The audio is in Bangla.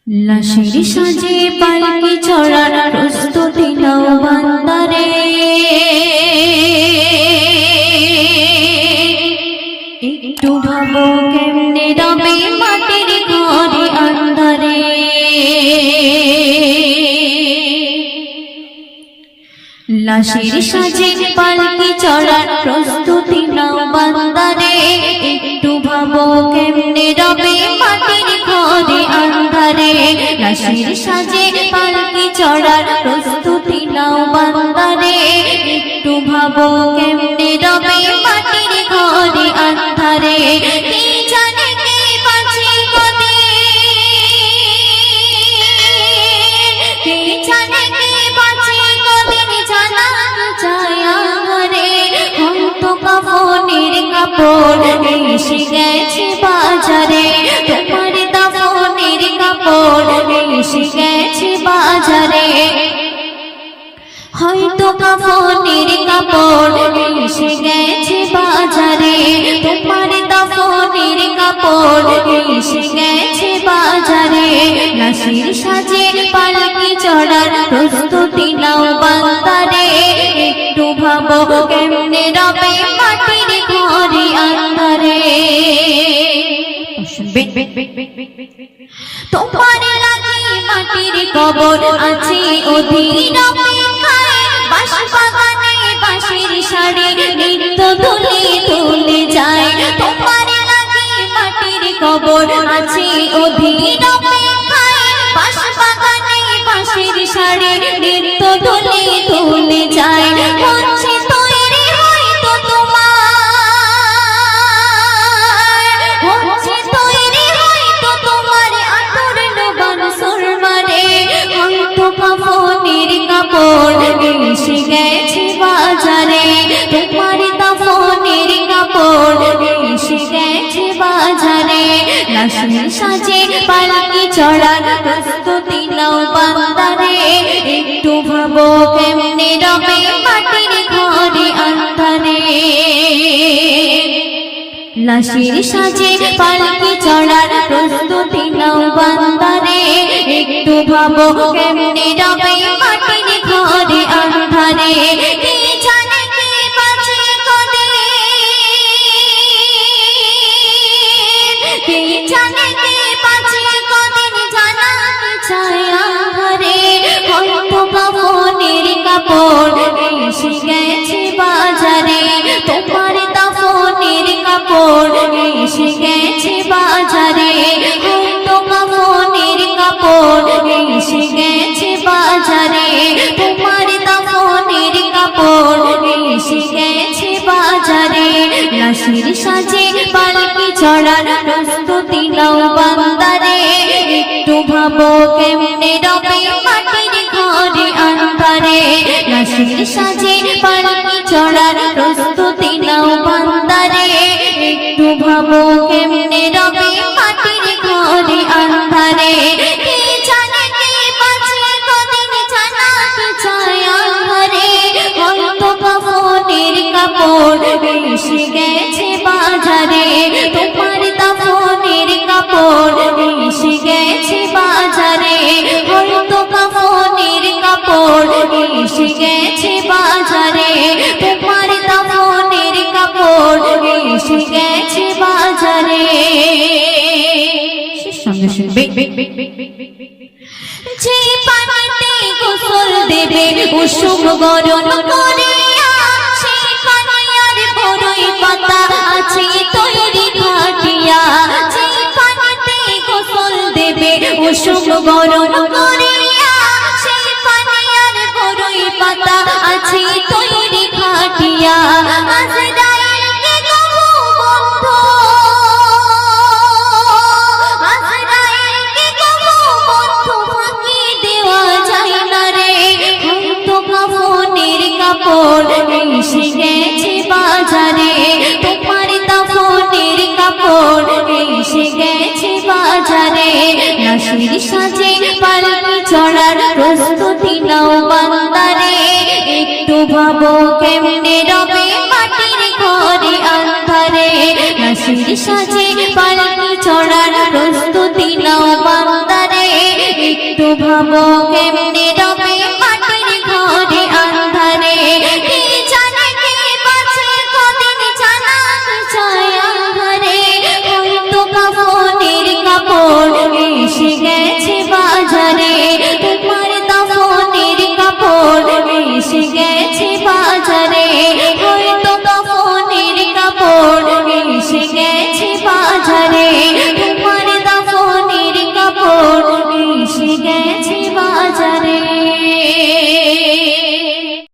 লাশের সাজে পালকি চড়ার প্রস্তুতি নাও বান্দারে, একটু ভাবো কেমনে রবে মাটির ঘরে আন্ধারে। লাশের সাজে পালকি চড়ার প্রস্তুতি নাও বান্দারে, একটু ভাবো কেমনে রবে মাটির ঘরে আন্ধারে। লাশের সাজে পালকি চড়ার প্রস্তুতি নাও বান্দারে, একটু ভাবো কেমনে রবে মাটির ঘরে আন্ধারে। কে জানে কে বাঁচে কদিন, কে জানে কে বাঁচে কদিন জানা যায় আমারে। হয়তো কাফনের কাপড় এসে গেছে বাজারে, তোমার দাফনের কাপড় এসে গেছে বাজারে। হয়তো কাফনের কাপড় এসে গেছে বাজারে, তোমার দাফনের কাপড় এসে গেছে বাজারে। লাশের সাজে পালকি চড়ার প্রস্তুতি নাও বান্দারে, একটু ভাবো কেমনে রবে মাটির ঘরে আন্ধারে। তোমার লাগি মাটির কবর আছে অধীর অপেক্ষায়, বাঁশ বাগানে বাঁশের শাড়ি নিত্য দুলে দুলে যায়। তোমার লাগি মাটির কবর আছে অধীর অপেক্ষায়, বাঁশ বাগানে বাঁশের শাড়ি নিত্য দুলে দুলে যায়। হচ্ছে তৈরি হয়তো তোমার, হচ্ছে তৈরি হয়তো তোমার আতর লোবান সুরমারে। হয়তো কাফনের কাপড় এসে গেছে বাজারে, তোমার দাফনের কাপড় এসে গেছে বাজারে। লাশের সাজে পালকি চড়ার প্রস্তুতি নাও বান্দারে, একটু ভাবো কেমনে রবে মাটির ঘরে আন্ধারে। লাশের সাজে পালকি চড়ার প্রস্তুতি নাও বান্দারে, একটু ভাবো কেমনে রবে মাটির ঘরে আন্ধারে। কে জানে কে বাঁচে কদিন, কে জানে কে বাঁচে কদিন জানা চায় আমারে। হয়তো কাফনের কাপড় এসে গেছে বাজারে, তোমার দাফনের কাপড় এসে গেছে বাজারে। হয়তো কাফনের কাপড় এসে গেছে বাজারে, তোমার দাফনের কাপড় এসে গেছে বাজারে। লাশের সাজে পালকি চড়ার প্রস্তুতি নাও বান্দারে, একটু ভাবো কেমনে রবে মাটির ঘরে আন্ধারে। লাশের সাজে পালকি চড়ার প্রস্তুতি নাও বান্দারে, একটু ভাবো কেমনে রবে মাটির ঘরে আন্ধারে। কে জানে কে বাঁচে কদিন জানা চায় আমারে। হয়তো কাফনের কাপড় এসে গেছে বাজারে, তোমার দাফনের কাপড় এসে গেছে বাজারে। হয়তো কাফনের কাপড় এসে গেছে বাজারে, তোমার দাফনের কাপড় এসে গেছে বাজারে। সঙ্গে শুনবে যে পানিতে গোসল দেবে কুসুম গরম করিয়া, সেই পানি আর বড়ই পাতা আছে তৈরি খাটিয়া। যে পানিতে গোসল দেবে কুসুম গরম করিয়া, সেই পানি আর বড়ই পাতা আছে তৈরি খাটিয়া। আজরাইলকে কবু বন্ধু, আজরাইলকে কবু বন্ধু ফাঁকি দেওয়া যায় না রে। হয়তো কাফনের কাপড় এসে গেছে বাজারে, তোমার দাফনের কাপড় এসে গেছে বাজারে। লাশের সাজে পালকি চড়ার প্রস্তুতি নাও বান্দারে, একটু ভাবো কেমনে রবে মাটির ঘরে আন্ধারে। লাশের সাজে পালকি চড়ার প্রস্তুতি নাও বান্দারে, ভাবো কেমনে রবে